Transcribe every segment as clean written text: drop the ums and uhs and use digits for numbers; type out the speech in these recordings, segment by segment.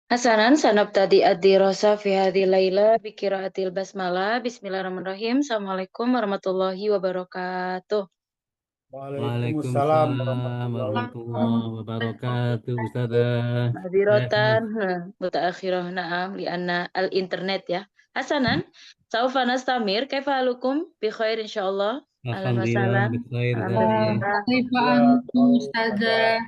Hasanan sanabtadi ad-dirasa fi hadhil laila bi qiraatil basmalah. Bismillahirrahmanirrahim. Assalamualaikum warahmatullahi wabarakatuh. Waalaikumsalam Waalaikumsalam warahmatullahi warahmatullahi wabarakatuh. wabarakatuh, Ustazah. Hadirotan mutaakhirah na'am lianna al-internet ya. Hasanan, saufa nastamir kaifa halukum bi khair insyaallah. Ahlan wa Alhamdulillah, sahlan. bikhair, Ustazah. Alhamdulillah. كيف Ya, أنتم baik, أستاذة؟ Ustazah.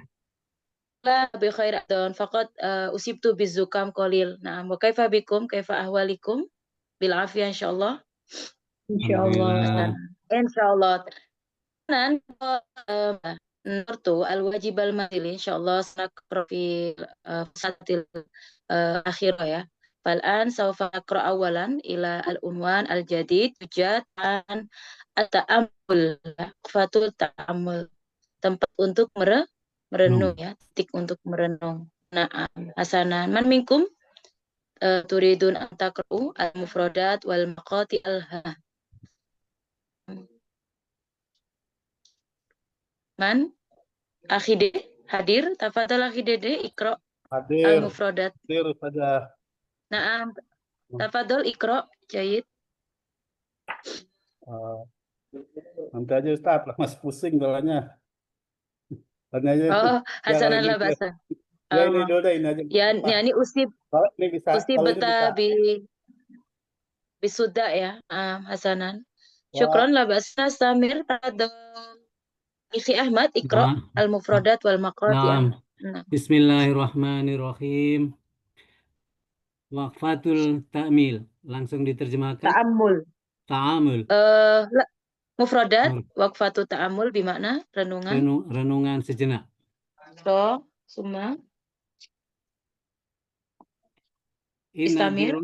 La bi khair adon faqad usibtu bizukam qalil. Na'am wa kaifa bikum kaifa ahwalikum bil afiyah insyaallah. Insyaallah. Alhamdulillah. Hasanan. Insyaallah. Hasanan نرتو الواجب المنزلي إن شاء الله سنقرأ في فصل الأخيرة يا. فالآن سوف نقرأ أولا إلى العنوان الجديد يوجد عن التأمل وقفة التأمل tempat untuk merenung ya, titik untuk merenung. Nah, hasanan man minkum turidun an taqra'u al-mufradat wal maqati al-ha. Man Akhi Dede hadir, tafadhal Akhi Dede ikra Hadir, al-mufradat. hadir Ustazah. Naam, tafadhal ikra Jayid. Uh, nanti aja Ustaz, lah masih pusing balanya. Tanya aja itu Oh, yang hasanan lagi la dia. basa. Ya ini dulu deh, ini aja. Ya, Apa? ini usib Kalau ini bisa, kalau ini beta bisa. bisuda ya, hasanan. Wah, Syukron la basa Samir tafadhal. Ikhi Ahmad ikra Nah, al-mufradat wal maqati nah, al. Nah, Bismillahirrahmanirrahim. Waqfatul ta'mil. Langsung diterjemahkan. ta'ammul. Ta'amul. Mufradat waqfatu ta'ammul bimakna renungan. Renungan sejenak. So, summa istamir.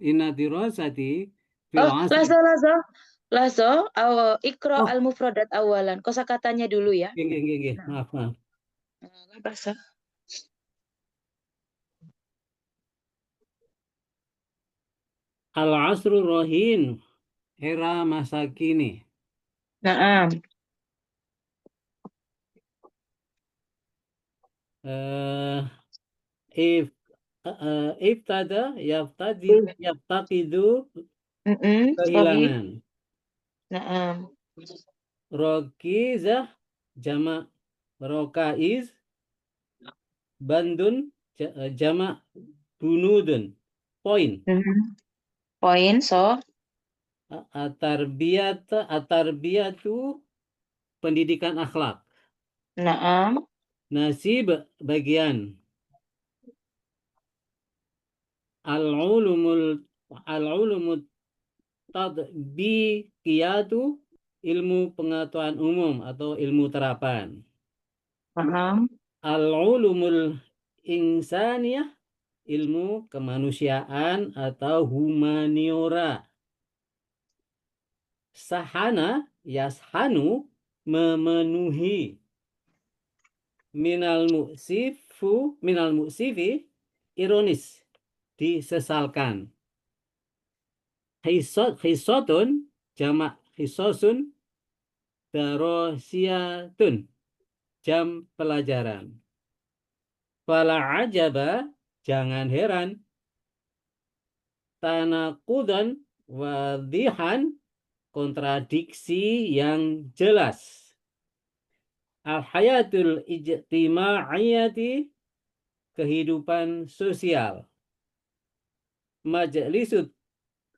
Inna dirasati fil Oh, asri. lazo, ikro Oh, al-mufradat awalan. Kosakatanya dulu ya. nggih. Nah, Maaf. bahasa. Al-asru rohin. Era masa kini. Naam. If iftada yaftaqidu Sahih. kehilangan. Naam. Rokizah jama rokaiz bandun jama bunudun. Poin. Poin, so. Atarbiyatu pendidikan akhlak. Naam. Nasib bagian. Al-ulumut tadbiqiyatu ilmu pengetahuan umum atau ilmu terapan. Naam. Al-ulumul insaniyah ilmu kemanusiaan atau humaniora. Sahana yashanu memenuhi. Minal mu'sifi ironis disesalkan. Hisotun jamak hisosun darosiyatun jam pelajaran. Fala ajaba jangan heran. Tanakudan wadihan kontradiksi yang jelas. Al-hayatul ijtima'iyati kehidupan sosial.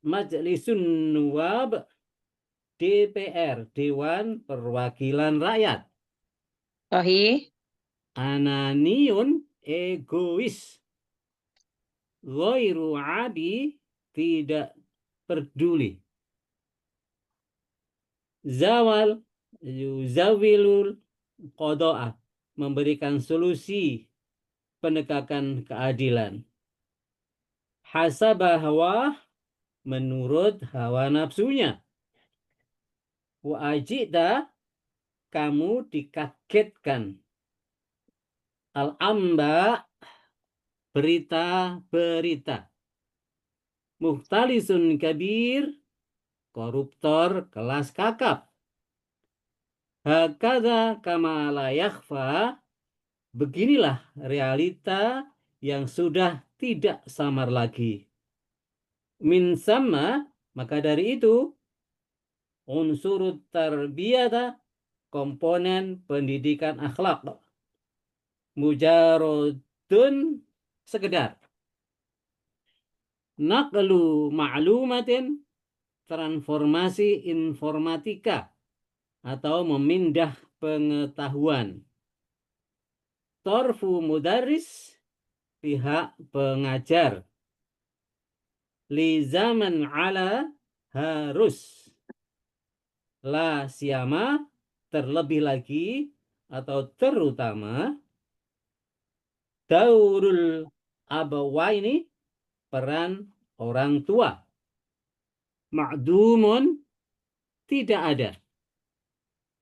Majlisun Nuwab DPR Dewan Perwakilan Rakyat. Sahih. Ananiun egois. Ghairu adi tidak peduli. Zawilul qada'ah memberikan solusi penegakan keadilan. Hasabah hawa menurut hawa nafsunya. Wa ajida kamu dikagetkan. Al-amba berita-berita. Muhtalisun kabir koruptor kelas kakap. Hakadha kama la yakhfa Beginilah realita yang sudah tidak samar lagi. Min sama, maka dari itu unsur tarbiyata, komponen pendidikan akhlak, mujarodun, sekedar naqlu ma'lumatin, transformasi informatika atau memindah pengetahuan. Torfu mudaris, pihak pengajar. Li zaman ala, harus. La siyama, terlebih lagi atau terutama. Daurul abawaini, peran orang tua. Ma'dumun, tidak ada.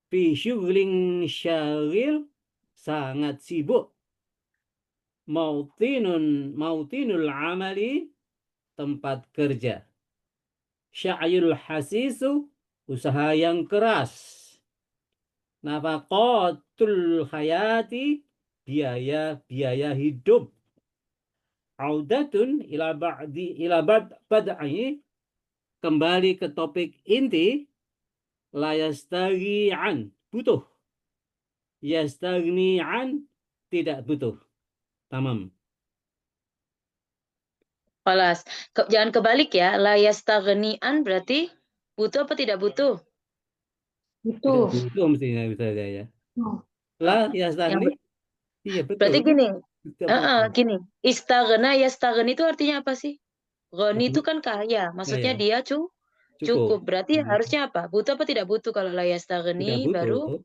Fi syughlin syagil, sangat sibuk. Mautinul amali, tempat kerja. Sya'yul hasisu, usaha yang keras. Nafaqatul hayati, biaya hidup. Audatun ila bad'i, kembali ke topik inti. La yastagi'an, butuh. Yastagni'an, tidak butuh. Tamam. Kelas. Jangan kebalik ya. La yastaghni'an berarti butuh apa tidak butuh? Butuh. Butuh mestinya bisa ya. Oh. La Yang yastagni, iya berarti betul. gini. Tidak butuh. Gini. Istaghna yastaghni itu artinya apa sih? Ghani itu kan kaya. Maksudnya Iya, dia cukup. cukup. Berarti harusnya apa? Butuh apa tidak butuh? Kalau la Tidak yastaghni butuh. baru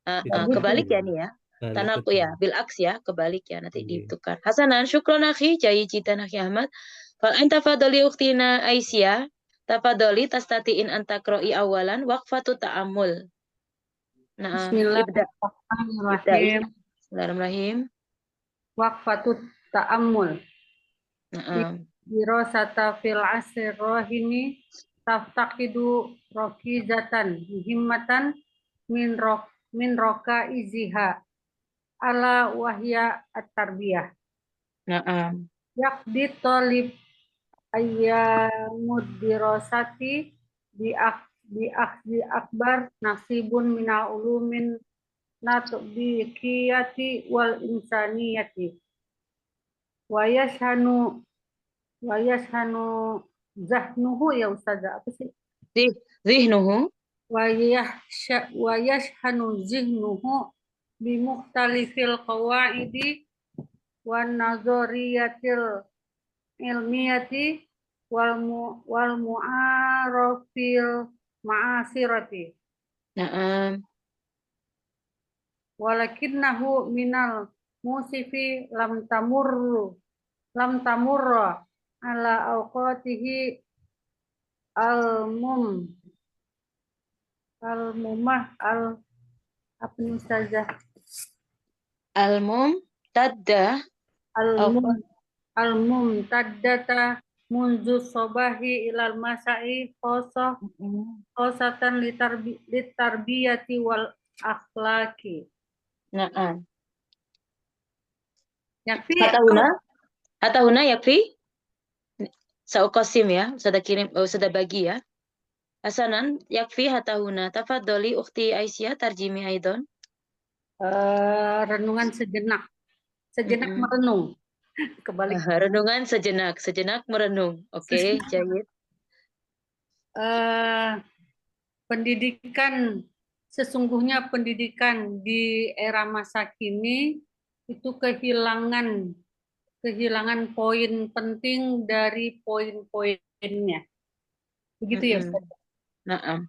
Tidak kebalik butuh. ya nih ya. Balik, Tanak betul. ya, bil aks ya, kebalik ya, nanti Iya. ditukar. Hasanan, syukron akhi, jayi jidan akhi Ahmad. Fal anta fadoli uktina Aisyah, tafadoli tastatiin antakro'i awalan, waqfatu ta'amul. Nah, ibda. Bismillahirrahmanirrahim. Bismillahirrahmanirrahim. Waqfatut ta'ammul. Nah, Dirosata fil asir rohini taftaqidu rokizatan himmatan min roka iziha ala wahya at-tarbiyah. nah, Yaqdi talib ayyamud dirosati bi akbar nasibun mina ulumin natbiqiyati wal insaniyati wa yashhanu zahnuhu, ya Ustazah, apa sih? zihnuhu. Wa yashhanu zihnuhu bi mukhtalifil qawaidi wan nazariyatil ilmiyati wal mu'arafil ma'asirati. Nah, Walakinnahu minal musifi lam tamurra ala awqatihi apa nih Ustazah? al-mumtadda. Al-mumtaddata munzu sobahi ilal masai khosatan litarbiyati wal akhlaki. Nah, Yakfi Hatta huna yakfi. Sauqasim ya, sudah kirim, sudah bagi ya. Hasanan, yakfi hatta huna. Tafadholi ukhti Aisyah tarjimi aidon. renungan sejenak merenung. Kebalik. Renungan sejenak merenung. Oke, jayid. Sesungguhnya pendidikan di era masa kini itu kehilangan poin penting dari poin-poinnya. Begitu ya Ustaz? Nah,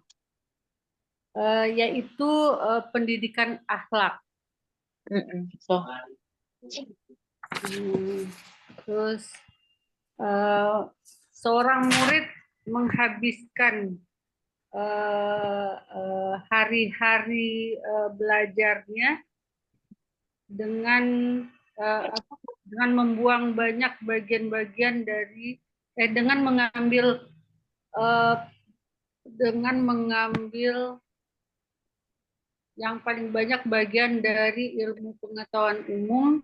yaitu pendidikan akhlak. So. Terus seorang murid menghabiskan hari-hari belajarnya dengan membuang banyak bagian-bagian dari dengan mengambil yang paling banyak bagian dari ilmu pengetahuan umum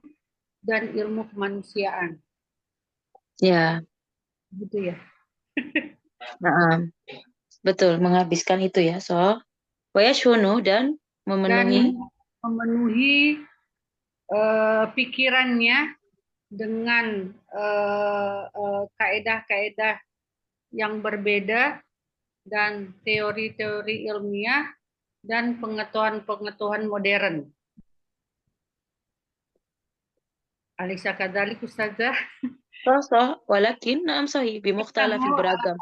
dan ilmu kemanusiaan. Ya, Gitu ya. nah, betul menghabiskan itu ya. So, wayashunu dan Dan memenuhi memenuhi pikirannya dengan kaedah-kaedah yang berbeda dan teori-teori ilmiah dan pengetahuan-pengetahuan modern. Alisa kadzalik Ustazah. so, walakin naam sahih bimukhtalafi beragam.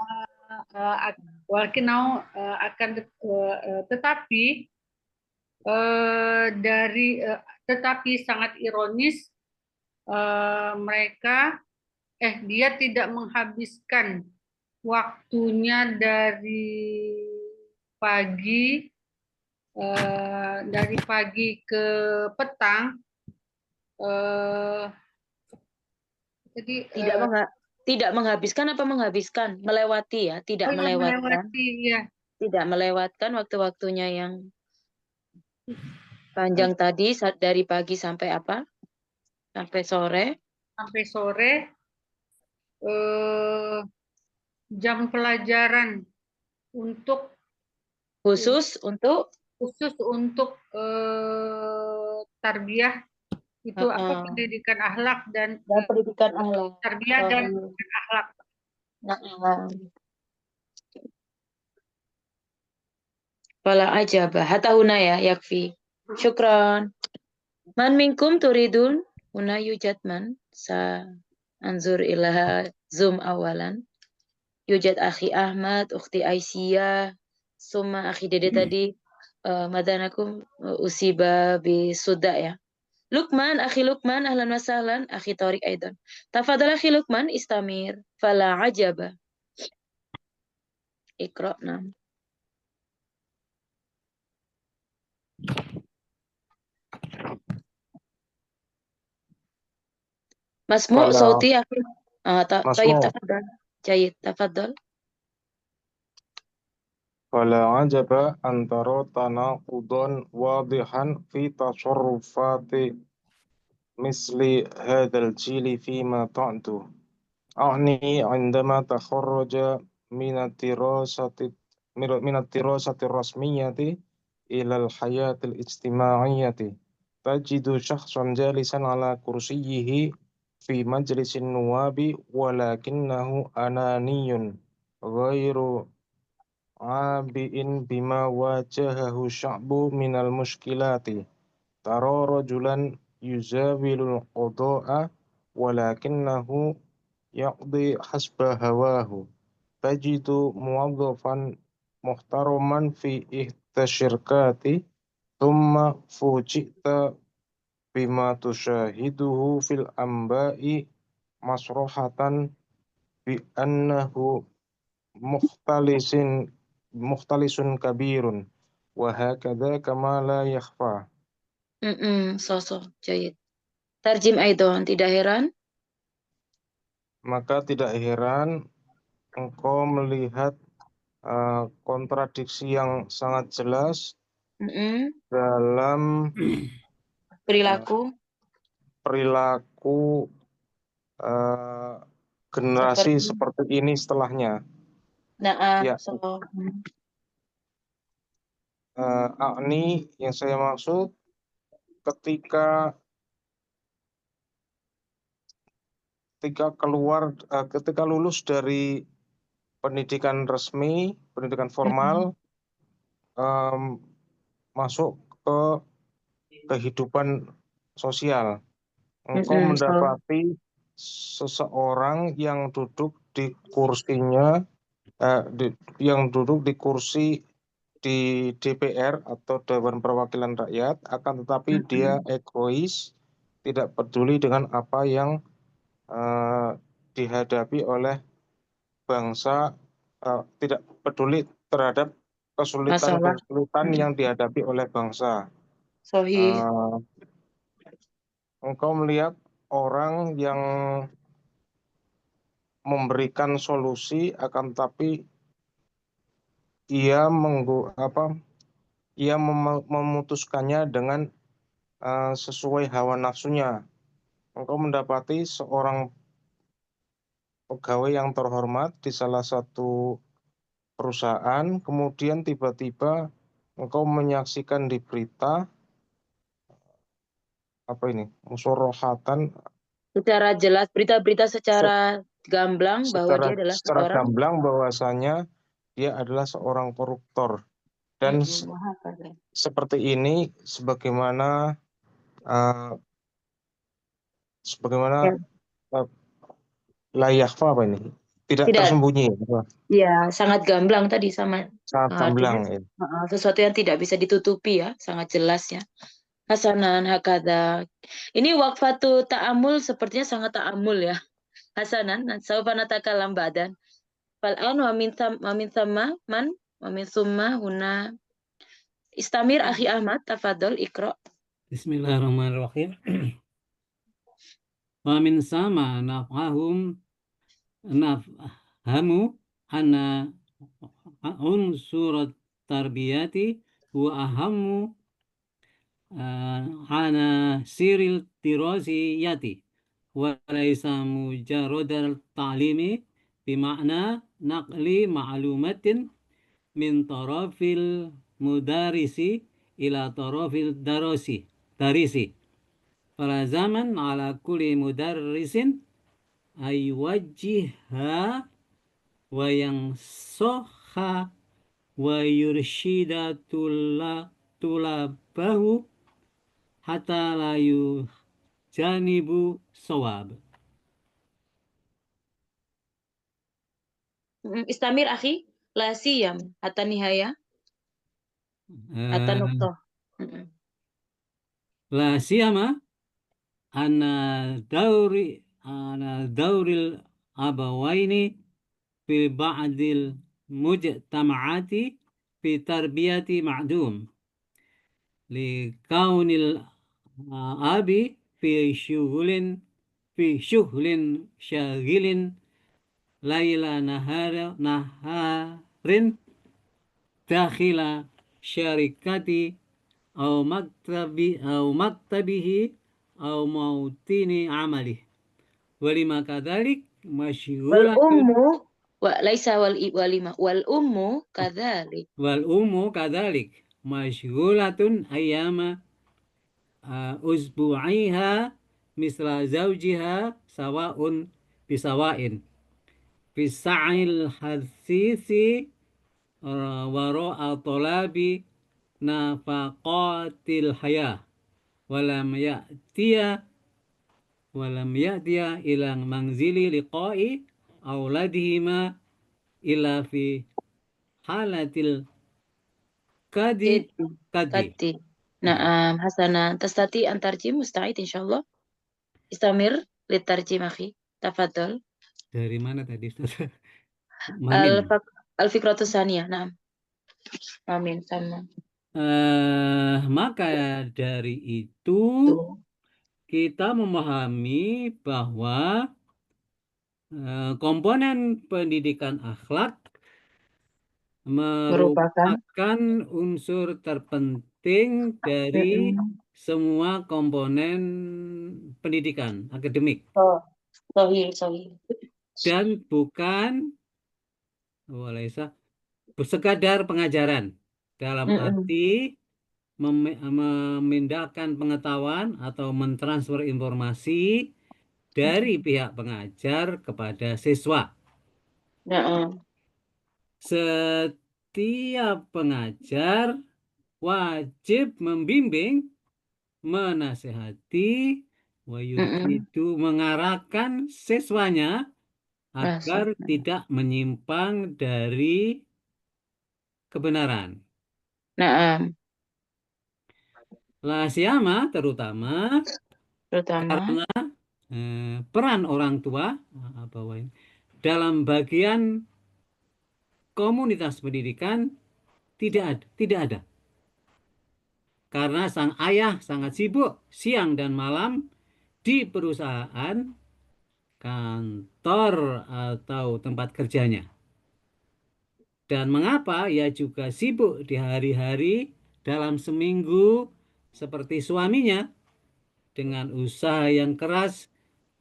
Walakin akan tetapi tetapi sangat ironis dia tidak menghabiskan waktunya pagi dari pagi ke petang. Jadi Tidak menghabiskan apa menghabiskan? Melewati ya, tidak melewatkan. melewati ya. Tidak melewatkan waktu-waktunya yang panjang tadi dari pagi sampai apa? Sampai sore. Sampai sore jam pelajaran Khusus untuk tarbiyah itu pendidikan akhlak dan pendidikan akhlak. tarbiyah dan akhlak. Wala ajaba hatta huna ya yakfi. Syukran. Man minkum turidun huna yujad man sa anzur ila zoom awalan. Yujad akhi Ahmad, ukhti Aisyah, summa akhi Dede tadi madanakum usiba bi suda ya. Lukman, akhi Lukman, ahlan wa sahlan, akhi Tariq aidan. Tafadhal akhi Lukman, istamir. Fala ajaba. Iqra'na. Masmu' sauti akhi. Tayyib, tafadhal. Jayyid, tafadhal. Fala ajaba antara tanaqudan wadihan fi tasarrufati misli hadzal jili fima ta'tu. A'ni indama takharraja min at-tirasati rasmiyati ila al-hayati al-ijtima'iyyati. Tajidu syakhsan jalisan ala kursiyyihi fi majlisin nuwabi walakinnahu ananiyun ghairu abi'in bima wajahahu sya'bu minal muskilati. Tara rajulan yuzawilul qada'a walakinnahu yaqdi hasba hawahu. Tajidu muwazzafan muhtaraman fi ihtasyirkati thumma fuji'ta bima tusyahiduhu fil amba'i masrohatan bi annahu mukhtalisun kabirun wa hakadha kama la yakhfa. So, Jayyid. Tarjim aidan, tidak heran? Maka tidak heran engkau melihat kontradiksi yang sangat jelas dalam perilaku generasi seperti ini setelahnya. Ya. A'ni yang saya maksud ketika lulus dari pendidikan resmi, pendidikan formal, masuk ke kehidupan sosial. Engkau mendapati seseorang yang duduk di kursinya, yang duduk di kursi di DPR atau Dewan Perwakilan Rakyat, akan tetapi dia egois, tidak peduli dengan apa yang dihadapi oleh bangsa, tidak peduli terhadap kesulitan yang dihadapi oleh bangsa. Engkau melihat orang yang memberikan solusi, akan tetapi dia ia memutuskannya dengan sesuai hawa nafsunya. Engkau mendapati seorang pegawai yang terhormat di salah satu perusahaan, kemudian tiba-tiba engkau menyaksikan di berita musorohatan Secara jelas, berita-berita secara gamblang bahwa dia adalah secara seorang gamblang bahwasanya dia adalah seorang koruptor. Dan mahakala. seperti ini sebagaimana Ya. layakfa apa ini? Tidak Tidak, tersembunyi, ya sangat gamblang tadi sama sangat artinya gamblang. Ya. sesuatu yang tidak bisa ditutupi ya, sangat jelas ya. Hasanan hakada. Ini waqfatu ta'amul sepertinya sangat ta'amul ya. Hasanan, saufa natakalam ba'dan. Fal'an wa min thamma man wa min thumma huna istamir akhi Ahmad tafadhol ikra. Bismillahirrahmanirrahim. Wa min sama nafhamu anna unsur tarbiyati wa ahammu ana siril tirasiyati wa laysa mujarradal ta'limi bima'na naqli ma'lumatin min tarafil mudarisi ila tarafil darisi. Pada zaman ala kulli mudarrisin aywajjiha wa yang soha wa yurshida tulabahu hatta la yujanibu sawab. Istamir akhi la siyam hatta nihaya hatta nuqtah. La siyama ana dauril abawaini fi ba'dil mujtama'ati fi tarbiyati ma'dum li kaunil abi fi syughulin syagilin laila naharin dakhila syarikati au maktabihi au mautini amalih walima kadalik Wal masyghulatun ummu wa laisa wal ummu kadzalik. wal ummu kadalik masyghulatun ayyama usbu'iha misla zawjiha sawa'un bisawa'in bisa'il hasisi wara'a talabi nafaqatil hayah walam ya'tiya ila manzili liqa'i auladihima illa fi halatil kadi. Kati. Naam, hasanan. Tastati an tarjim musta'id insyaallah. Istamir litarjim akhi. Tafadhol. Dari mana tadi Ustaz? Mamin. Al-fikratu saniyah. Naam. Amin sama. Maka dari itu kita memahami bahwa komponen pendidikan akhlak merupakan unsur terpenting dari semua komponen pendidikan akademik. Sahih. Dan bukan sekadar pengajaran dalam arti memindahkan pengetahuan atau mentransfer informasi dari pihak pengajar kepada siswa. Setiap pengajar wajib membimbing, menasihati, itu mengarahkan siswanya agar tidak menyimpang dari kebenaran. La siyama terutama karena peran orang tua dalam bagian komunitas pendidikan tidak ada. Karena sang ayah sangat sibuk siang dan malam di perusahaan, kantor atau tempat kerjanya. Dan mengapa ia juga sibuk di hari-hari dalam seminggu seperti suaminya dengan usaha yang keras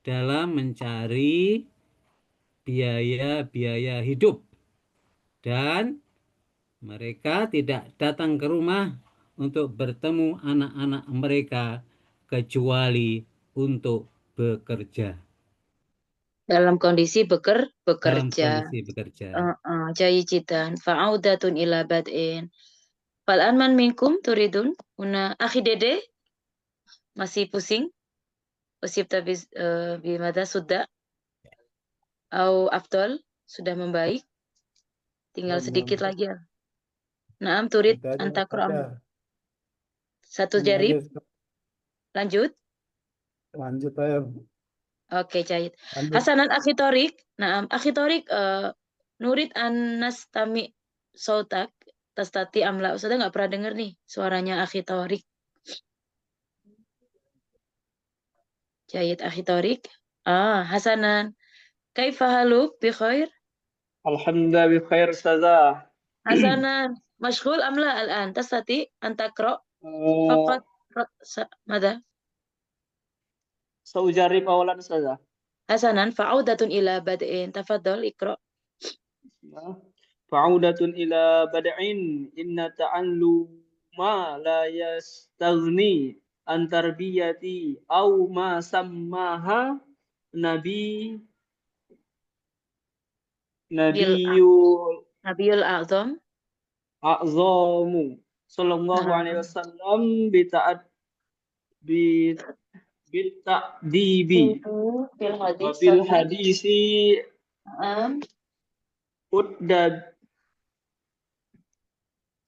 dalam mencari biaya-biaya hidup, dan mereka tidak datang ke rumah untuk bertemu anak-anak mereka kecuali untuk bekerja. Dalam kondisi Dalam bekerja. kondisi bekerja. جيد جدا. فعودة إلى بدء. فالآن من منكم تريدون هنا أخي Dede masih pusing usibta bimada sudah au Afdol sudah membaik tinggal Belum, sedikit belum. lagi ya. Naam turid Nanti aja, anta nanti aja. satu Ini jarib aja, lanjut. lanjut aja. Oke, Jahid. Lanjut. Hasanan Akhi Torik. Naam, Akhi Torik, nurid an nastami sautak tastati amla. Ustazah nggak pernah dengar nih suaranya Akhi Torik. Jahid Akhi Torik. Hasanan. Kaifa haluk bi khair? Alhamdulillah bi khair Ustazah. Hasanan. Mashghul amla al-an. Tastati an taqra Eh, faqat ماذا؟ Saujarib awalan Ustazah. حسنا فعودة إلى بدء تفضل اقرأ. Fa'udatun ila bada'in inna ta'alluma la yastaghni an tarbiyati au ma sammaha nabi nabiyul Nabiul A'zam. a'zamu sallallahu alaihi wasallam bita'dibi wa bil hadisi uddad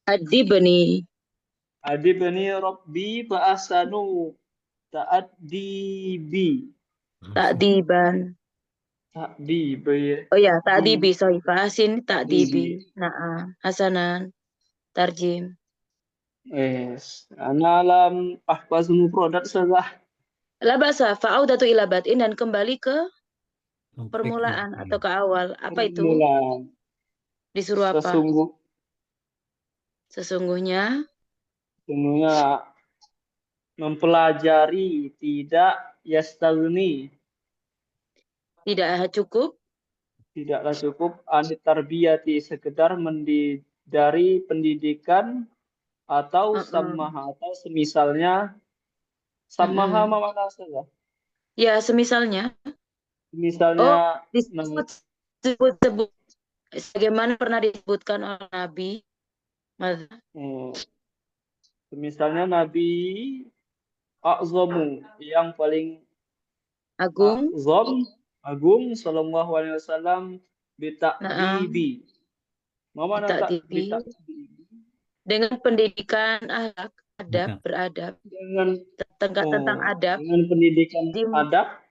Adibni. adibni rabbi fa ahsanu ta'dibi Ta'diban. ta'dibi Oh ya, ta'dibi. Sorry, Fahasin ta'dibi. ta'dibi. Na'am. Hasanan. Tarjim. Yes, ana lam ahfaz mufradat Ustazah. La ba'sa fa'audatu ila bad'in dan kembali ke Topik permulaan yang atau ke awal. Apa itu? Permulaan. Disuruh apa? Sesungguhnya Sesungguhnya mempelajari tidak yastaghni, tidak cukup tidaklah cukup anit tarbiyati sekedar dari pendidikan atau samaha atau semisalnya. Samaha apa makna Ustazah? ya semisalnya. Misalnya disebut sebagaimana pernah disebutkan oleh Nabi. Misalnya Nabi A'zamu yang paling agung sallallahu alaihi wasallam bita'dibi. Bita'dibi. Dengan pendidikan akhlak, beradab. Tentang adab. Dengan pendidikan adab.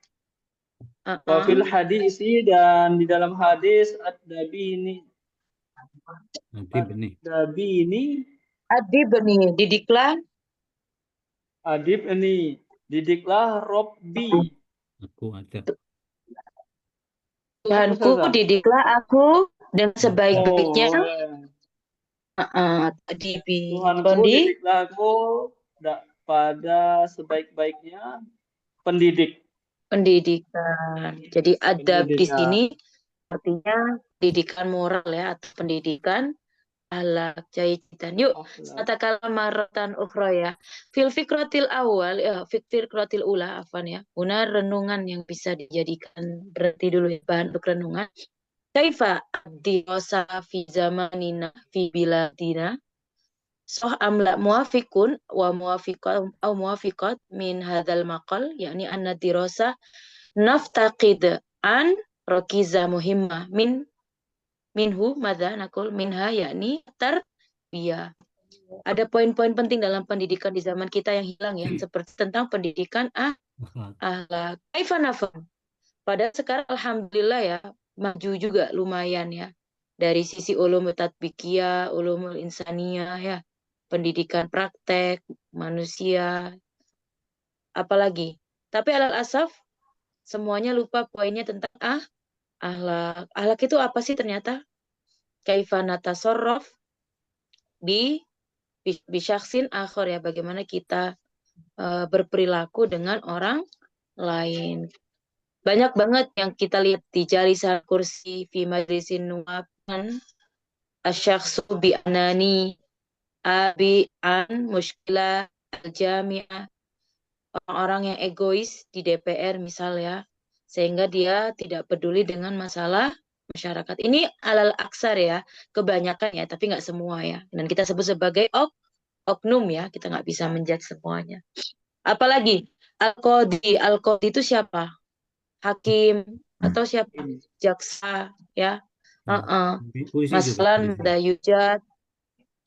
Wafil hadisi dan di dalam hadis adibni didiklah. Adibni didiklah Robbi. Tuhanku didiklah aku dengan sebaik-baiknya. Tuhanku didiklah aku pada sebaik-baiknya pendidikan. Jadi adab di sini artinya pendidikan moral ya, atau pendidikan akhlak. Jayidan. Yuk, katakanlah maratan ukhra ya. Fil fikratil awal, fikratil ula, afan ya. Guna renungan yang bisa dijadikan berarti dulu ya, bahan untuk renungan. Kaifa dirasa fi zamanina fi biladina soh amla muafikun wa muafiqat au muafiqat min hadzal maqal yakni anna dirasa naftaqid an rakiza muhimmah minhu madza naqul minha yakni tarbiyah. Ada poin-poin penting dalam pendidikan di zaman kita yang hilang ya, seperti tentang pendidikan akhlak. Kaifa nafam? Padahal sekarang alhamdulillah ya maju juga lumayan ya dari sisi ulumul tatbikiyah, ulumul insaniyah ya, pendidikan praktek manusia, apalagi. Tapi alal asaf semuanya lupa poinnya tentang akhlak. Akhlak itu apa sih ternyata? Kaifa natasarraf bi bisyaksin akhor ya, bagaimana kita berperilaku dengan orang lain. Banyak banget yang kita lihat di jalisal kursi fi majlisin nuwaban asyakhsu bi anani abi an mushkilah al-jami'ah, orang-orang yang egois di DPR misal ya, sehingga dia tidak peduli dengan masalah masyarakat. Ini alal aksar ya, kebanyakan ya, tapi nggak semua ya. Dan kita sebut sebagai oknum ya, kita nggak bisa menjudge semuanya. Apalagi Al-Qadi itu siapa? Hakim atau siapa? Jaksa ya. Polisi juga. Masalan Polisi. ada yujat,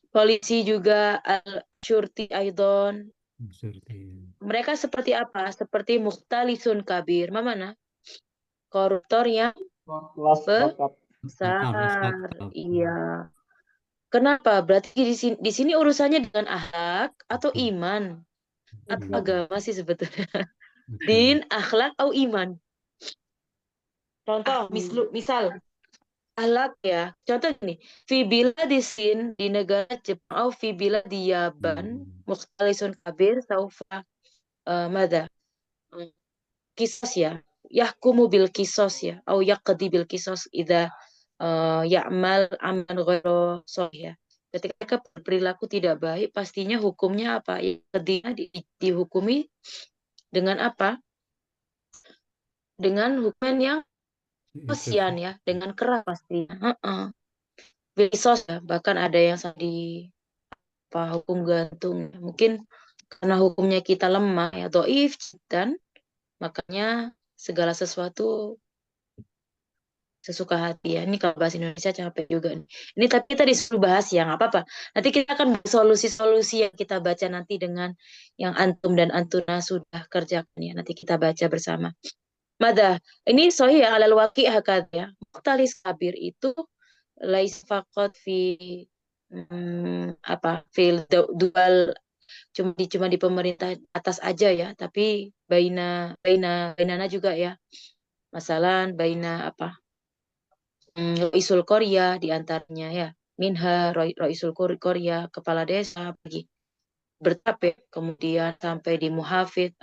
polisi juga, al-syurti aidon. Mereka seperti apa? Seperti muhtalisun kabir. Mana? Koruptor yang Kelas kakap. besar. Iya. Kenapa? Berarti di sini urusannya dengan akhlak atau iman atau agama sih sebetulnya. Din, akhlak atau iman. Contoh, misal akhlak ya. Contoh gini, fi biladisin di negara Jepang, fi biladi Yaban, mukhtalisun kabir, saufa mada. Kisos ya. Yahkumu bil kisos ya, atau yaqdi bil kisos idza ya'mal aman ghairu sahih ya. Ketika mereka berperilaku tidak baik, pastinya hukumnya apa? Yaqdinya dihukumi dengan apa? Dengan hukuman yang kosian ya, dengan keras pastinya. Kisos ya, bahkan ada yang di hukum gantung. Mungkin karena hukumnya kita lemah ya, dhaif dan makanya segala sesuatu sesuka hati ya. Ini kalau bahasa Indonesia capek juga nih. Ini tapi kita disuruh bahas ya, nggak apa-apa. Nanti kita akan solusi-solusi yang kita baca nanti dengan yang antum dan antuna sudah kerjakan ya. Nanti kita baca bersama. Mada, ini sahih ya, alal waqi' hakad ya. Mukhtalis kabir itu lais faqat fi fil dual cuma di pemerintah atas aja ya, tapi bainana juga ya. Masalah baina Roisul Korea diantaranya ya, Minha Roisul Korea, kepala desa pergi bertahap ya, kemudian sampai di muhafid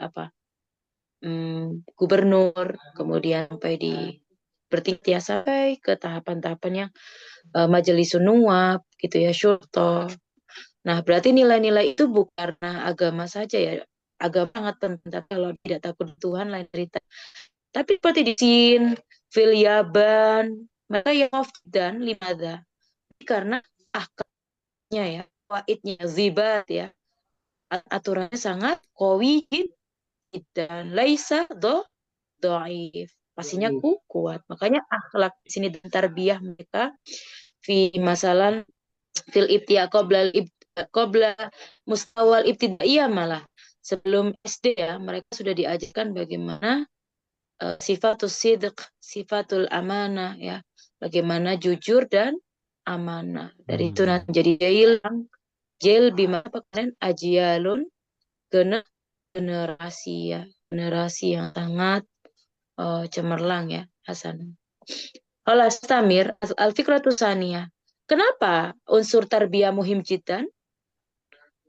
gubernur, kemudian sampai di bertingkat sampai ke tahapan-tahapan yang majelisun nuwab gitu ya, syurto. Nah, berarti nilai-nilai itu bukan karena agama saja ya, agama sangat penting, tapi kalau tidak takut Tuhan lain cerita. Tapi seperti di Sin, fil Yaban, mereka yang dan limada. Karena akadnya ya, waidnya, zibat ya, aturannya sangat qawi dan laisa dhaif. Pastinya kuat. Makanya akhlak di sini dan tarbiyah mereka fi masalan fil ibtiya qabla mustawal ibtidaiyah, malah sebelum SD ya, mereka sudah diajarkan bagaimana sifatul sidq, sifatul amanah ya, bagaimana jujur dan amanah. Dari itu nanti menjadi jail bima kalian ajialun generasi ya, generasi yang sangat cemerlang ya, Hasan. Olah Stamir al-fikratu saniyah. Kenapa unsur tarbiyah muhim jiddan?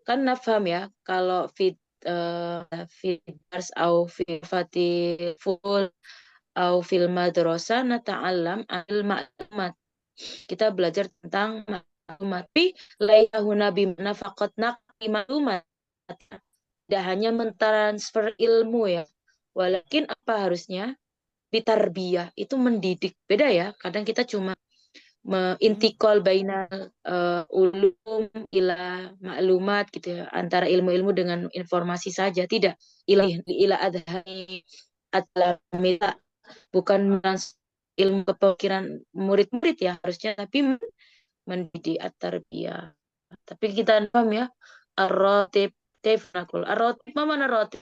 Kan nafham ya, kalau fit dars au fi fatil ful au fil madrasah nata'allam al ma'lumat. Kita belajar tentang maklumat. Tapi laihuna bimana faqat naqli maklumat. Tidak hanya mentransfer ilmu ya. Walakin apa harusnya? Bitarbiyah itu mendidik. Beda ya. Kadang kita cuma intikal bainal ulum ila maklumat gitu ya, antara ilmu-ilmu dengan informasi saja, tidak ila adhani atlamita, bukan ilmu kepikiran murid-murid ya harusnya, tapi mendidik at-tarbiyah. Tapi kita paham ya, ar-ratib tefrakul ar-ratib, mana ratib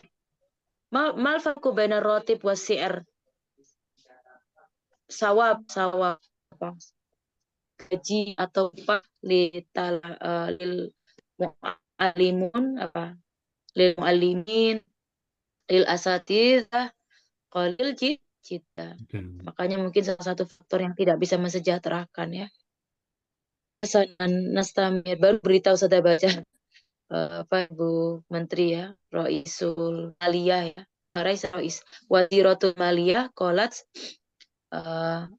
mal farqu baina ratib wa si'r, sawab apa gaji atau upah lil mu'alimun lil mu'alimin lil asatidzah qalil jiddan. Makanya mungkin salah satu faktor yang tidak bisa mensejahterakan ya. Nastamir baru beritahu sudah baca. apa Ibu Menteri ya, Roisul Maliyah ya, Rois Waziratul Maliyah qalat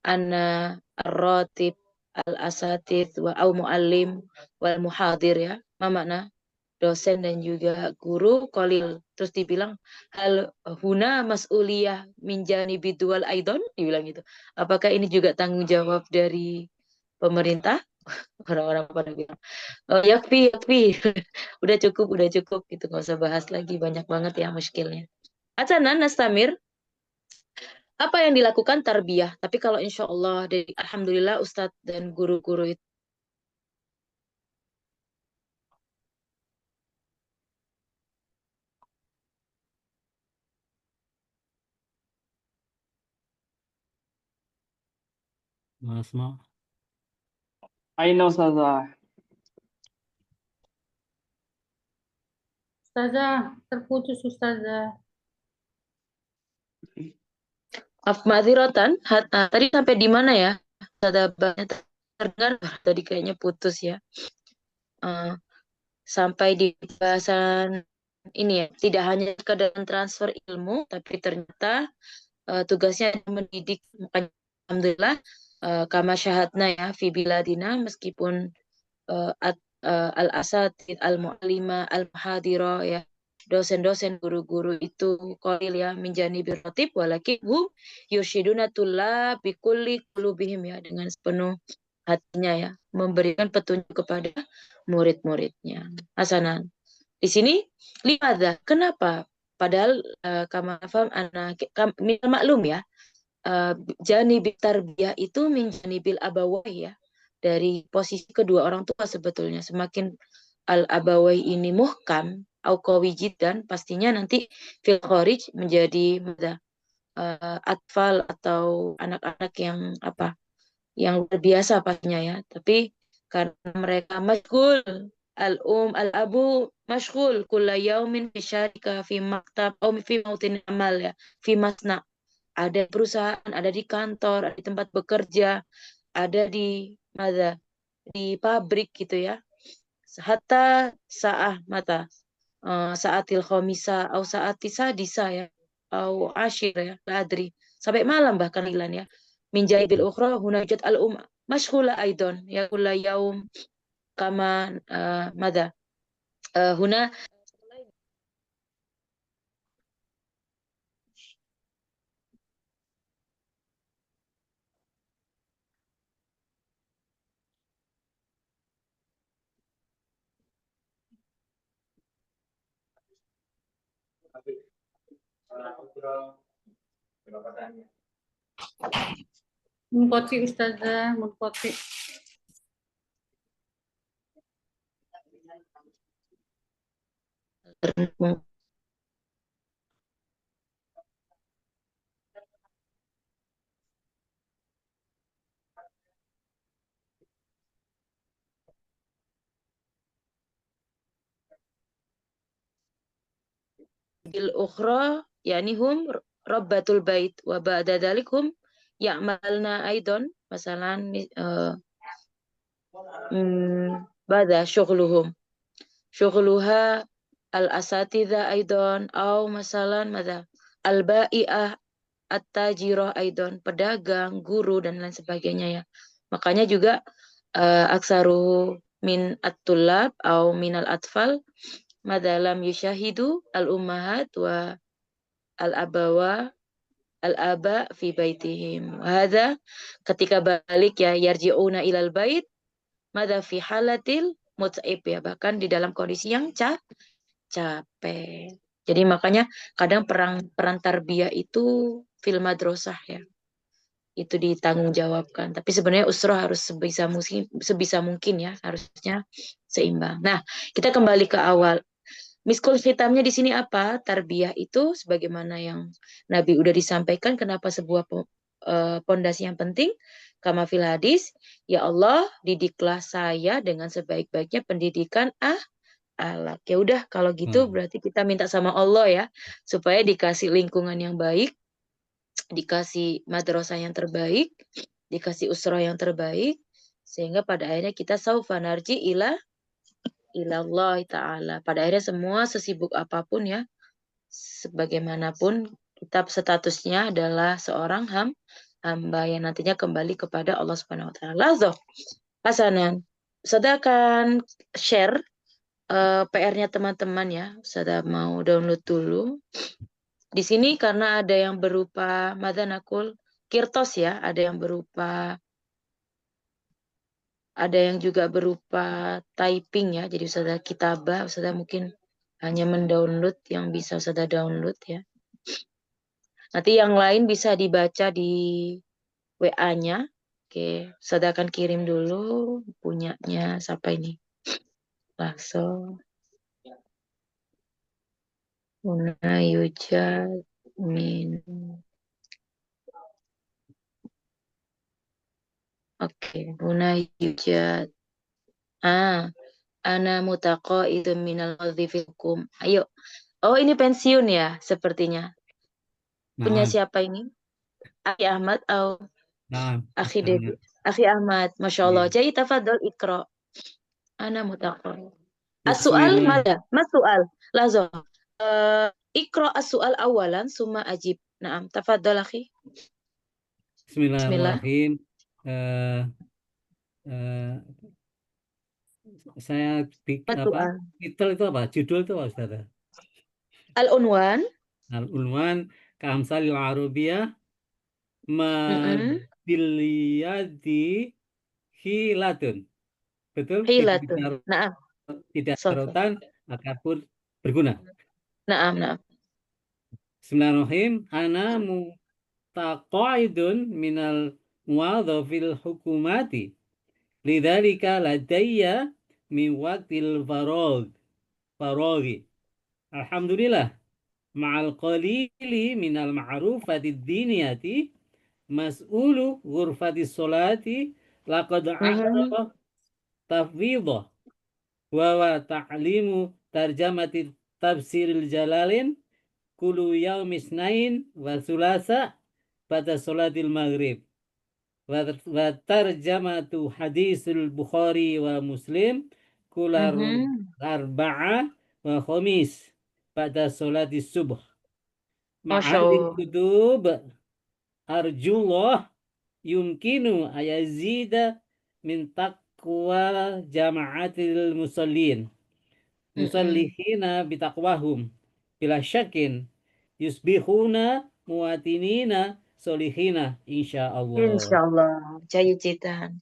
anna ar-ratib al-asatid wa au muallim wal muhadir ya. Ma makna dosen dan juga guru kolil. Terus dibilang hal huna mas'uliyah min janibi dual aidon, dibilang gitu. Apakah ini juga tanggung jawab dari pemerintah? Orang-orang pada bilang oh, yakfi udah cukup gitu, nggak usah bahas lagi, banyak banget ya muskilnya. Acanan nastamir, apa yang dilakukan tarbiyah, tapi kalau insya Allah dari alhamdulillah Ustadz dan guru-guru itu Mas mau. Aina Ustazah. Ustazah, terputus Ustazah. Ma'dzirotan, tadi sampai di mana ya? Ada banyak terdengar tadi kayaknya putus ya. Eh, sampai di bahasan ini ya, tidak hanya sekedar transfer ilmu, tapi ternyata tugasnya mendidik. Makanya alhamdulillah kama syahadna ya fi biladina, meskipun al-asatid, al-mu'allima, al-muhadira ya, dosen-dosen, guru-guru itu qalil ya minjani birotib walakin hum yursyiduna tullab bikulli qulubihim ya, dengan sepenuh hatinya ya, memberikan petunjuk kepada murid-muridnya. Hasanan. Di sini limadha, kenapa? Padahal kama faham anak maklum ya, janibil tarbiyah itu min janibil abawai ya, dari posisi kedua orang tua sebetulnya. Semakin al-abawai ini muhkam au qawi jiddan, pastinya nanti fil kharij menjadi atfal atau anak-anak yang apa, yang luar biasa pastinya ya. Tapi karena mereka masyghul, al-abu masyghul kulla yaumin fi syarika fi maktab au fi mautin amal ya, fi masna, ada perusahaan, ada di kantor, ada di tempat bekerja, ada di di pabrik gitu ya. Hatta sa'ah mata saatil khomisa au saati sadisa ya, au ashir ya, ladri, sampai malam bahkan ilan ya. Min jaibil ukhra hunajat al mashghula aidon ya kulla yaum kama huna. Munqati Ustazah, munqati. Bil ukhra yani hum rabbatul bait wa ba'da dzalik hum ya'malna aidon masalan bada syughluha al asatidha aidon au masalan madha al bai'ah at-tajirah aidon, pedagang, guru dan lain sebagainya ya. Makanya juga aksaru min at-tullab au min al-atfal madalam yushahidu al-ummahat wa al-abawa al-aba fi baitihim. Hadza ketika balik ya, yarji'una ilal bait madza fi halatil mut'ib ya, bahkan di dalam kondisi yang capek. Jadi makanya kadang peran tarbiyah itu fil madrasah ya, itu ditanggung jawabkan. Tapi sebenarnya usroh harus sebisa mungkin ya, harusnya seimbang. Nah, kita kembali ke awal. Miskul hitamnya di sini apa? Tarbiyah itu sebagaimana yang Nabi udah disampaikan, kenapa sebuah pondasi yang penting. Kama fil hadis, ya Allah, didiklah saya dengan sebaik-baiknya pendidikan ahlak. Ya udah kalau gitu berarti kita minta sama Allah ya, supaya dikasih lingkungan yang baik, dikasih madrasah yang terbaik, dikasih usrah yang terbaik, sehingga pada akhirnya kita saufa narji ila ilallah ta'ala. Pada akhirnya semua sesibuk apapun ya, sebagaimanapun kita statusnya adalah seorang hamba yang nantinya kembali kepada Allah Subhanahu wa taala. Lazo, Hasanan. Ustazah akan share PR-nya teman-teman ya. Ustazah mau download dulu. Di sini karena ada yang berupa madanakul kirtos ya, ada yang juga berupa typing ya. Jadi Ustazah kitabah, Ustazah mungkin hanya mendownload yang bisa Ustazah download ya. Nanti yang lain bisa dibaca di WA-nya. Oke, Ustazah akan kirim dulu punyanya siapa ini? Langsung. Huna yujad min. Oke, huna yujad. Ana mutaqaidun minal wadhifikum. Ayo. Oh, ini pensiun ya sepertinya. Punya Nah, siapa ini? Akhi Ahmad atau nah, Akhi Dedi? Akhi Ahmad, Masya Allah. Jadi tafadhol ikra. Ana mutaqaid. As-su'al Bismillah. mada? Mas su'al. Lazo. Ikra as-su'al awalan summa ajib. Naam, tafadhol akhi. Bismillah. Bismillahirrahmanirrahim. Eh, eh, saya Mas apa? su'al. Titel itu apa? Judul itu apa, Ustaz? Al-unwan. Al-Unwan Kamsalil Arabiyah ma Mm-mm. bilyadi hilatun. Betul? Hilatun. Naam. Tidak Sofa. rotan ataupun berguna. Naam, naam. Bismillahirrahmanirrahim. Ana mutaqaidun minal muwadhafil hukumati. Lidzalika ladayya min waqtil faraghi. Alhamdulillah. Ma'al qalili minal ma'rufati diniyati mas'ulu ghurfati sholati laqad a'ta tafwidha wa ta'limu tarjamati tafsiril jalalin kulu yaumis nain wa sulasa pada sholatil maghrib wa tarjamatu hadisul Bukhari wa Muslim kular arba'a wa khamis pada sholatis subuh Masya ma'adil Allah. kutub arjullah yumkinu ayazida min taqwa jama'atil musallin musallihina bitaqwahum bila syakin yusbihuna muwatinina solihina insyaallah. Insyaallah. Jayyid jiddan.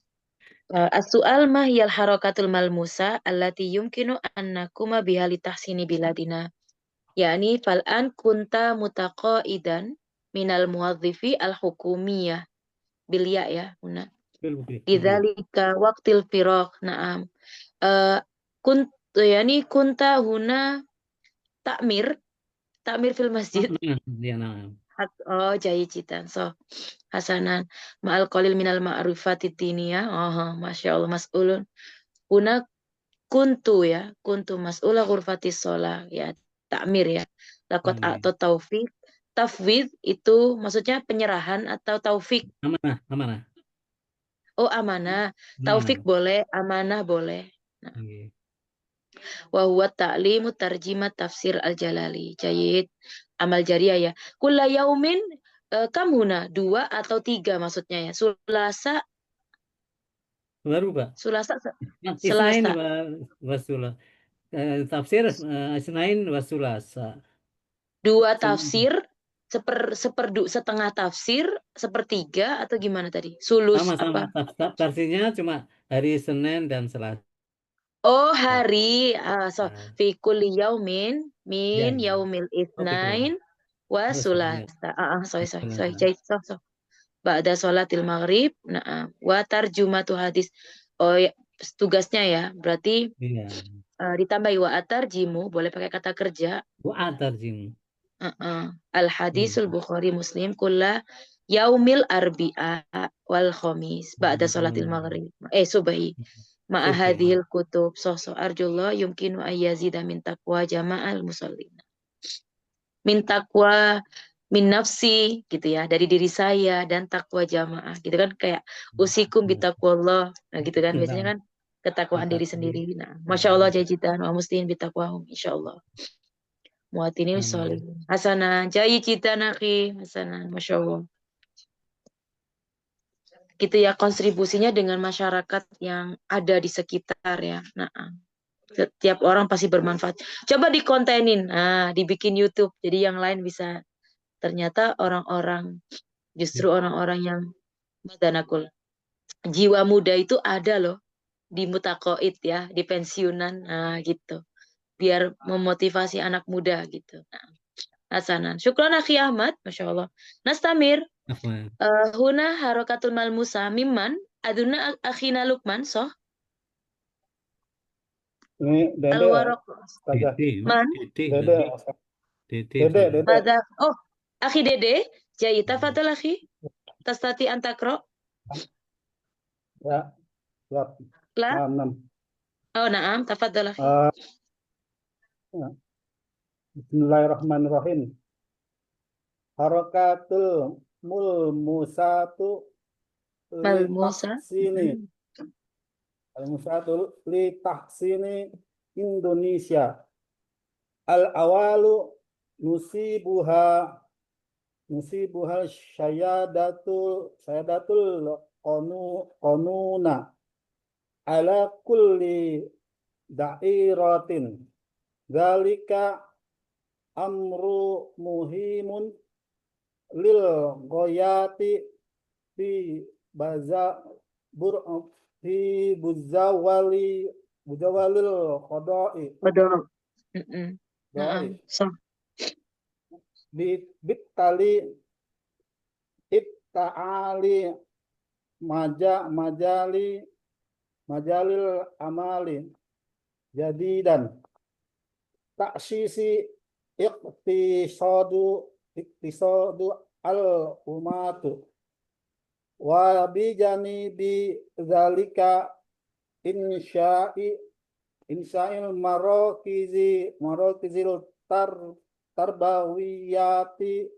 As-su'al ma hiyal harakatul malmusa allati yumkinu an nakuma biha li tahsini biladina. Yani fal'an kunta mutaqaidan minal muwadhifi al-hukumiyah. Bilya ya, Huna. Lidzalika waqtil firaq. Naam. Yani kunta huna takmir fil masjid. Oh, jayyid jiddan. So, hasanan ma'al qalil minal ma'rifatid diniyah. Oh, Masya Allah, mas'ulun. Huna kuntu mas'ula ghurfatis sholah ya, takmir ya. Laqad atau taufik. Tafwid itu maksudnya penyerahan atau taufik. Amanah. Oh, amanah. Taufik boleh, amanah boleh. Nah. Wa huwa ta'limu tarjimat tafsir al-Jalali. Jayyid. Amal jariah ya. Kulla yaumin kam huna? 2 atau 3 maksudnya ya. Sulasa. Baru, Pak. Selasa. Tafsir Isnain wa Sulasa. 2 tafsir, setengah tafsir, 1/3 atau gimana tadi? Sulus Sama-sama. Tafsirnya cuma hari Senin dan Selasa. Oh, hari. Fi kulli yaumin min yaumil itsnain wa sulasa. Sorry. So. Ba'da sholatil maghrib, wa tarjumatu hadis. Oh ya, tugasnya ya. Berarti ditambahi wa atarjimu, boleh pakai kata kerja. Wa atarjimu. Al hadisul Bukhari Muslim kulla yaumil arbi'a wal khamis ba'da sholatil maghrib. Subahi. Ma'ahadhil kutub sosok arjullah yumkinu ayyazida min taqwa jama'al musallin. Min taqwa min nafsi gitu ya, dari diri saya dan takwa jamaah gitu kan, kayak usikum bitaqwallah. Nah gitu kan biasanya kan ketakwaan diri Ketakwaan. sendiri. Nah, Masya Allah jajidan wa muslimin bitaqwahum insyaallah. Muatinin Amin. sholihin. Hasanah, jayidan akhi, hasanah, Masya Allah. Gitu ya kontribusinya dengan masyarakat yang ada di sekitar ya. Nah, setiap orang pasti bermanfaat. Coba dikontenin, dibikin YouTube. Jadi yang lain bisa ternyata orang-orang justru orang-orang yang madanakul. Jiwa muda itu ada loh di mutakoid ya, di pensiunan, gitu. Biar memotivasi anak muda gitu. Nah, hasanan. Syukran akhi Ahmad, Masya Allah. Nastamir, Afwan. huna harokatul malmusa mimman aduna akhina Lukman, soh. Ini Dede, Al-waraq. Ustazah. Dede, Man? Dede, Dede. Dede. Mada. Oh, akhi Dede. Jayid, tafadhal akhi. Tastati antakro. Ya, siap. La. 6. Oh, naam, tafadhal akhi. Ya. Bismillahirrahmanirrahim. Harakatul mulmusatu Malmusa. litahsini. Al-musatu litahsini Indonesia. Al-awalu nusibuhal syayadatul qanuna ala kulli dairatin. Dzalika amru muhimun lil goyati fi buzawalil qada'i Betul. doi Naam. So. bittali itta'ali majalil amali jadidan taksisi iktisadu al-umatu wa bijanibi zalika insya'il marokizil tarbawiyati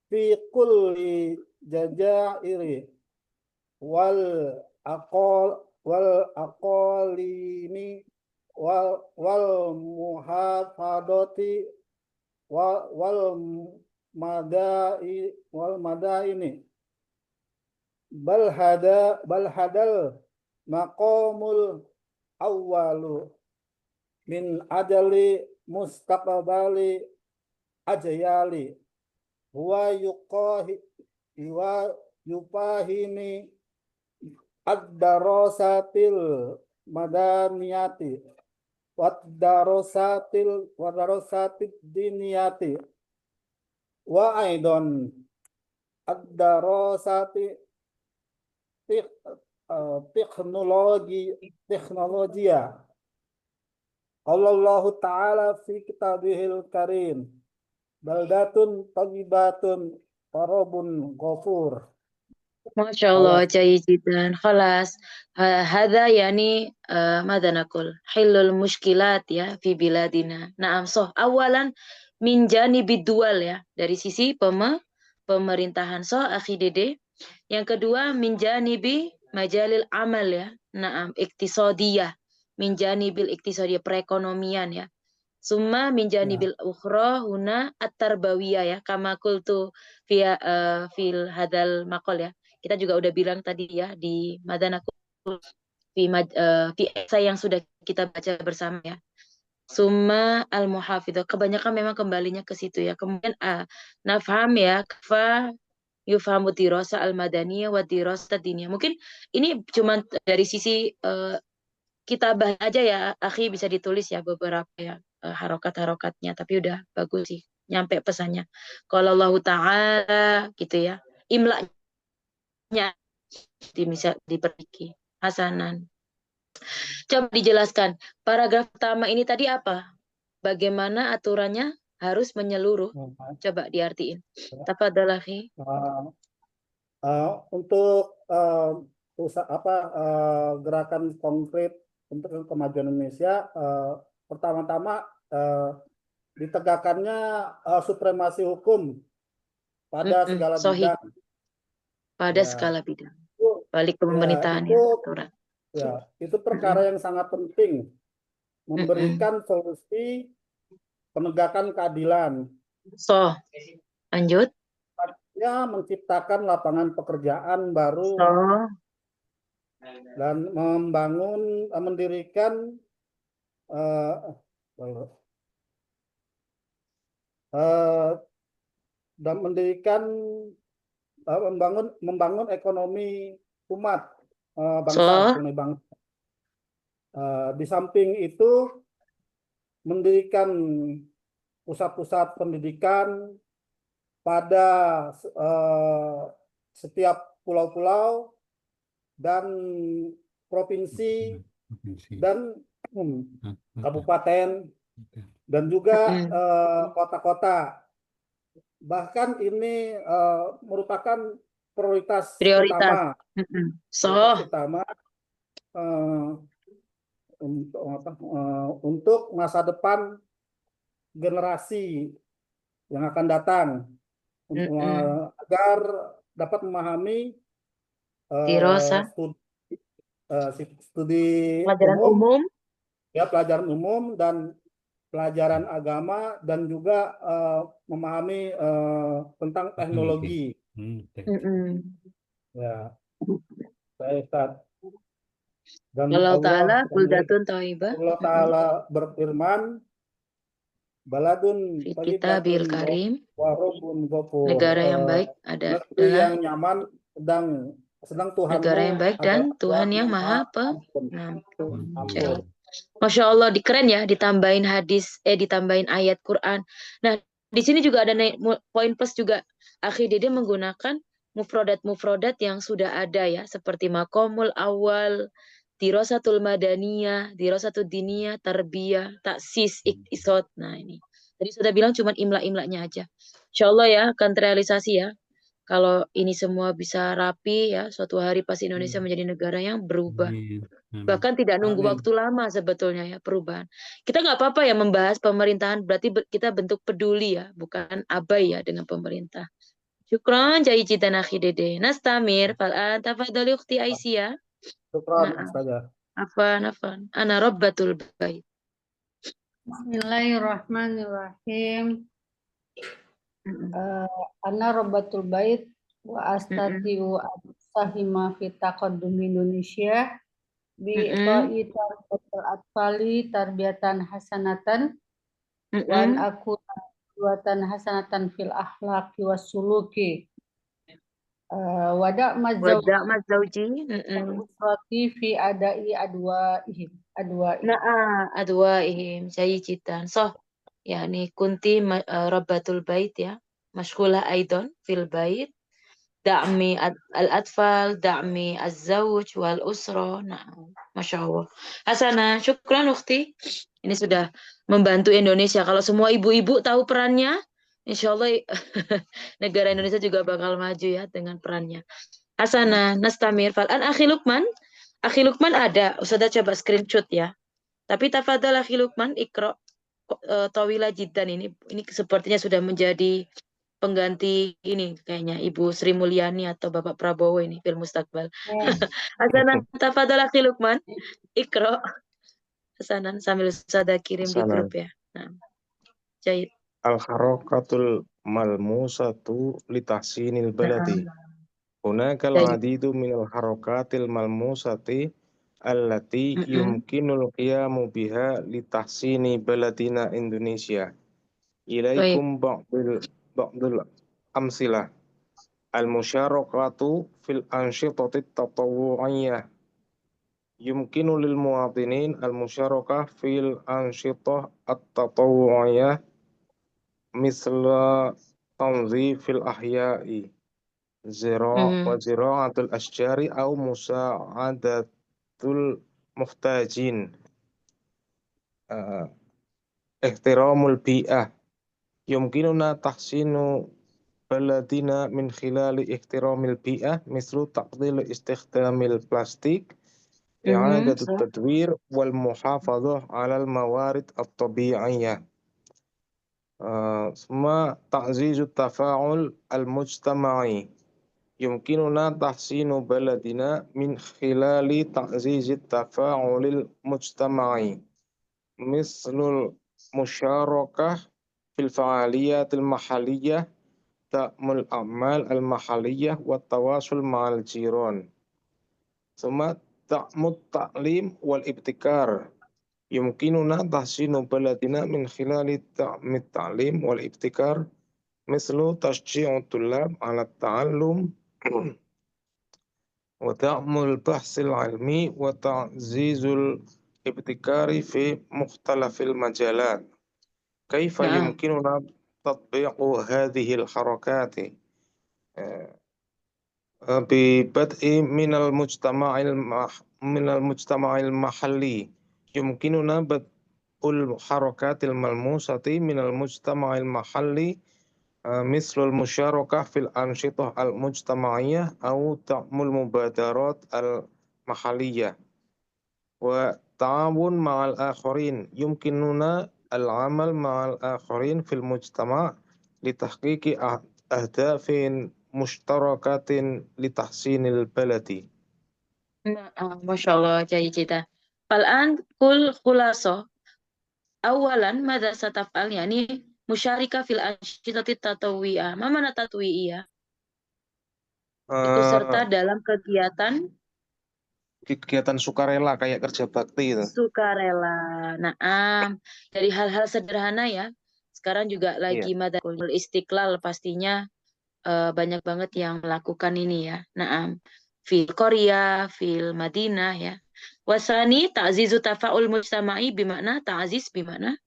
fi kulli jajairi wal aqalimi wal muhafadati wal madaini bal hadal maqamul awwalu min ajali mustaqbali ajyali huwa yupahimi ad-darasatil madaniyati wad-darasatid diniyati wa aidan ad-darasati teknologia. Allah Ta'ala fi kitabihil karim baldatun tayyibatun qarabun ghafur. Masya Allah, jayidan. Khalas. Hadha yani mada nakul? Hilul mushkilat ya fi biladina. Naam, soh. Awalan min janibid dual ya. Dari sisi pemerintahan. Soh, akhi Dede. Yang kedua min janibi majalil amal ya. Naam, iktisadiyah. Min janibil iktisadiyah, perekonomian ya. Summa min janibil ukhra huna at-tarbawiyah ya. Kama qultu fil hadal maqal ya. Kita juga udah bilang tadi ya di Madanakul fi esai yang sudah kita baca bersama ya. Summa al-muhafidhah. Kebanyakan memang kembalinya ke situ ya. Kemudian nafham ya, kafa yufhamu dirasa al-madaniyah wa dirasa diniyah. Mungkin ini cuma dari sisi kitabah aja ya, akhi, bisa ditulis ya beberapa ya harokat-harokatnya, tapi udah bagus sih nyampe pesannya. Kalau Allah Ta'ala gitu ya. Imla'nya bisa diperbaiki. Hasanan. Coba dijelaskan. Paragraf pertama ini tadi apa? Bagaimana aturannya harus menyeluruh? Coba diartiin. Tafadhal akhi. Untuk gerakan konkret untuk kemajuan Indonesia, pertama-tama ditegakkannya supremasi hukum pada segala Sohi. bidang. Pada segala bidang. Balik ke pemerintahan itu ya, aturan. Ya, itu perkara yang sangat penting, memberikan solusi penegakan keadilan, So, lanjut. ya menciptakan lapangan pekerjaan baru So, dan mendirikan eh, eh, dan mendirikan membangun ekonomi umat bangsa, so, ekonomi bangsa. Di samping itu mendirikan pusat-pusat pendidikan pada setiap pulau-pulau dan provinsi dan kabupaten dan juga kota-kota. Bahkan ini merupakan prioritas prioritas. utama, So, untuk masa depan generasi yang akan datang, agar dapat memahami Dirosa, studi pelajaran umum, umum. ya pelajaran umum dan pelajaran agama dan juga memahami tentang teknologi. Ya, saya Ustaz. Dan Allah Ta'ala buldatun Allah thayyibah Ta'ala berfirman, Baladun fi thayyibatun kitabil karim. wa rabbun ghafur. Negara yang baik Negeri adalah yang nyaman sedang Tuhanmu negara yang baik dan adalah Tuhan yang maha pengampun. pengampun. Ampun. Masya Allah, keren ya, ditambahin ditambahin ayat Quran. Nah, di sini juga ada poin plus juga. Akhi Dede menggunakan mufrodat yang sudah ada ya, seperti makomul awal, dirosatul madaniyah, dirosatul diniyah, tarbiyah, taksis, iktisod. Nah ini, tadi sudah bilang cuma imla-imlanya aja. Insya Allah ya, akan terrealisasi ya. Kalau ini semua bisa rapi ya, suatu hari pasti Indonesia menjadi negara yang berubah. Bahkan tidak nunggu Amin. waktu lama sebetulnya ya perubahan. Kita nggak apa-apa ya membahas pemerintahan, berarti kita bentuk peduli ya, bukan abai ya dengan pemerintah. Syukron jayijidan akhi Dede. Nastamir fal'an tafadhali ukhti Aisyah. Syukran Nah, saja. afan. Ana rabbatul bait. Bismillahirrahmanirrahim. Ana Robatul Bait wa astatiu sahima fi taqaddum Indonesia bi ta'i tarbiyatul atfali tarbiyatan hasanatan wa an aku buatan hasanatan fil akhlaqi was suluki wada Mazauji. usrati fi adai adwaihim Adwaihim jayijidan. So, yani kunti rabbatul bait ya. Mashghulah aidan fil bait. Da'mi al-atfal, da'mi az-zawj wal usra. Nah, Masya Allah. Hasanah, syukran ukhti. Ini sudah membantu Indonesia. Kalau semua ibu-ibu tahu perannya, insya Allah negara Indonesia juga bakal maju ya dengan perannya. Hasanah, nastamir. Fal'an Akhi Lukman. Akhi Lukman ada. Ustazah coba screenshot ya. Tapi tafadhal Akhi Lukman, ikra tawila jiddan ini sepertinya sudah menjadi pengganti ini kayaknya Ibu Sri Mulyani atau Bapak Prabowo ini fil mustaqbal. Hasanan tafadhal Akhi Lukman, ikra. Hasanan sambil Ustazah kirim di grup ya. Nah. Jahit. Al-harakatul malmusatu litahsinil baladi. Hunaka al-adidu minal harakatil malmusati allati yumkinul qiyamu biha litahsini baladina Indonesia. Ilaikum ba'dul amsilah. Al-musyarakatu fil ansyitatit tatawu'iyah. Yumkinu lil muwatinin al-musyarakah fil ansyitah at-tatawu'iyah misla tanzifil ahya'i wa zira'atul asjari au musa'adatul muhtajin ihtiramul bi'ah yumkinuna tahsinu baladina min khilali ihtiramil bi'ah mislu taqdil istikhdamil plastik i'adatut tadwir wal muhafadhah 'alal mawarid at-tabi'iyyah ثم تعزيز التفاعل المجتمعي يمكننا تحسين بلدنا من خلال تعزيز التفاعل المجتمعي مثل المشاركة في الفعاليات المحلية، دعم الأعمال المحلية والتواصل مع الجيران. ثم دعم التعليم والابتكار. يمكننا تحسين بلدنا من خلال دعم التعليم والابتكار مثل تشجيع الطلاب على التعلم ودعم البحث العلمي وتعزيز الابتكار في مختلف المجالات. كيف نعم. يمكننا تطبيق هذه الحركات ببدء من المجتمع المحلي؟ يمكننا بدء الحركات الملموسة من المجتمع المحلي مثل المشاركة في الأنشطة المجتمعية أو دعم المبادرات المحلية والتعاون مع الآخرين. يمكننا العمل مع الآخرين في المجتمع لتحقيق أهداف مشتركة لتحسين البلد. نعم ما شاء الله جيد جدا. فالآن كل خلاصة. أولا ماذا ستفعل؟ يعني مشاركة في الأنشطة التطوعية. ما معنى تطوعية؟ Ikut serta dalam Kegiatan sukarela kayak kerja bakti itu. sukarela. Naam. Dari hal-hal sederhana ya. Sekarang juga lagi Madakul Istiqlal pastinya banyak banget yang melakukan ini ya. Naam. Fil Korea, fil Madinah ya. Wasani ta'zizu tafa'ul mujtama'i bimakna ta'ziz bimakna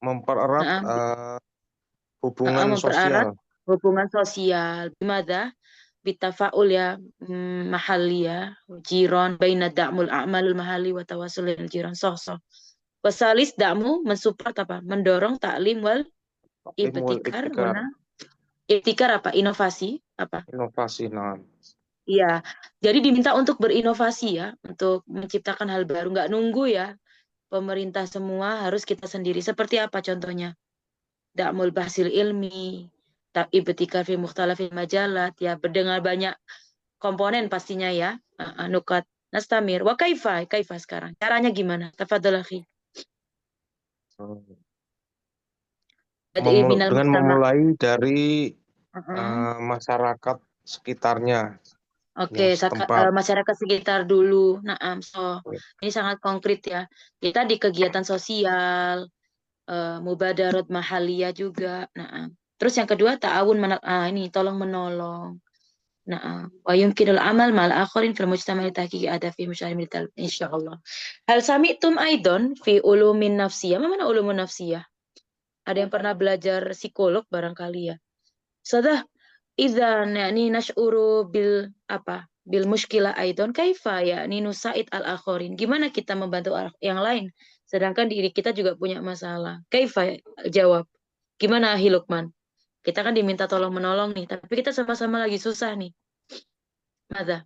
Mempererat Naam. hubungan Mempererat sosial. hubungan sosial. Bimada bitafa'ul ya mahalli ya jiran baina da'mul a'malul mahalli wa tawassulil jiran soh. Wasalis da'mu mensupport apa? Mendorong taklim wal ibtikar. Mana? Ibtikar apa? Inovasi apa? Inovasi, nah. Iya. Jadi diminta untuk berinovasi ya, untuk menciptakan hal baru, nggak nunggu ya. Pemerintah semua harus kita sendiri. Seperti apa contohnya? Da'mul bahsil ilmi, ibtikar fi mukhtalafil majalat ya, berdengar banyak komponen pastinya ya. Nukat nastamir. Wa kaifa sekarang. Caranya gimana? Tafadhal akhi. Dengan memulai dari masyarakat sekitarnya. Oke, Ya, setempat. masyarakat sekitar dulu. Naam, ini sangat konkret ya. Kita di kegiatan sosial, mubadarat mahaliyah juga. Naam. Terus yang kedua ta'awun ini tolong menolong. Naam. Wa yumkinul amal ma'al akharin fil mujtama'i tahqiqi adafi musyarimil talab insyaallah. Hal sami'tum aidon fi ulumin nafsiyah. Mana ulumun nafsiyah? Ada yang pernah belajar psikolog barangkali ya. Sadah idzan yani nash'uru bil muskilah aidon kaifa yani nusaid al akharin. Gimana kita membantu yang lain sedangkan diri kita juga punya masalah. Kaifa jawab. Gimana Ahi Lukman? Kita kan diminta tolong menolong nih, tapi kita sama-sama lagi susah nih. Mada?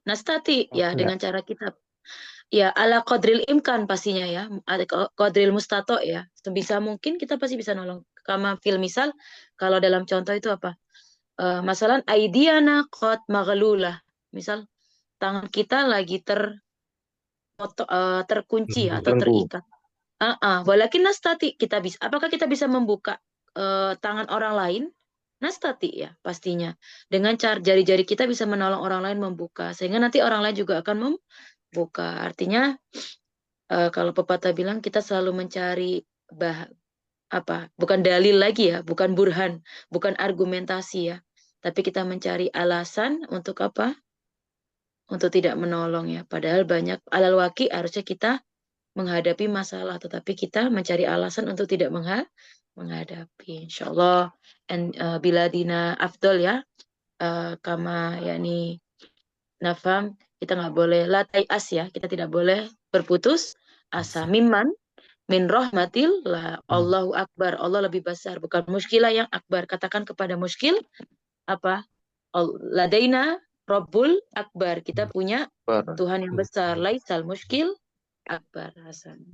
Nastati ya dengan cara kita ya ala qadril imkan pastinya ya, qadril mustato ya. Sebisa mungkin kita pasti bisa nolong. Kama fil misal kalau dalam contoh itu apa? Masalah aidiana qad maglulah. Misal tangan kita lagi terkunci atau terikat. Walakin nastati kita bisa. Apakah kita bisa membuka tangan orang lain? Nastati ya pastinya. Dengan jari-jari kita bisa menolong orang lain membuka sehingga nanti orang lain juga akan membuka. Artinya kalau pepatah bilang kita selalu mencari bukan dalil lagi ya, bukan burhan, bukan argumentasi ya. Tapi kita mencari alasan untuk apa? Untuk tidak menolong ya. Padahal banyak alal waqi harusnya kita menghadapi masalah, tetapi kita mencari alasan untuk tidak menghadapi. Insyaallah biladina afdol ya. Kama yani nafam, kita nggak boleh latai as ya. Kita tidak boleh berputus asa. Mimman min rahmatil la Allahu akbar. Allah lebih besar, bukan muskilah yang akbar. Katakan kepada muskil apa? Ladaina Rabbul akbar. Kita punya Tuhan yang besar. Laisal muskil akbar hasan.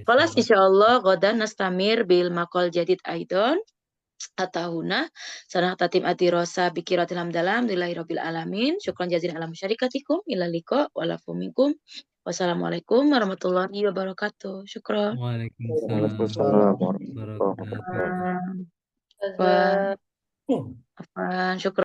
Qalas insyaallah ghadan nastamir bil maqal jadid aidon. atahuna sanang tatim atirosa bikiratil hamdalam lillahi rabbil alamin. Syukran jazilan ala musyarikatikum ila liqa walakum minkum. Wassalamualaikum warahmatullahi wabarakatuh. Syukran. Waalaikumsalam Waalaikumsalam warahmatullahi wabarakatuh. wabarakatuh. Afwan, Jaza- afwan, syukran.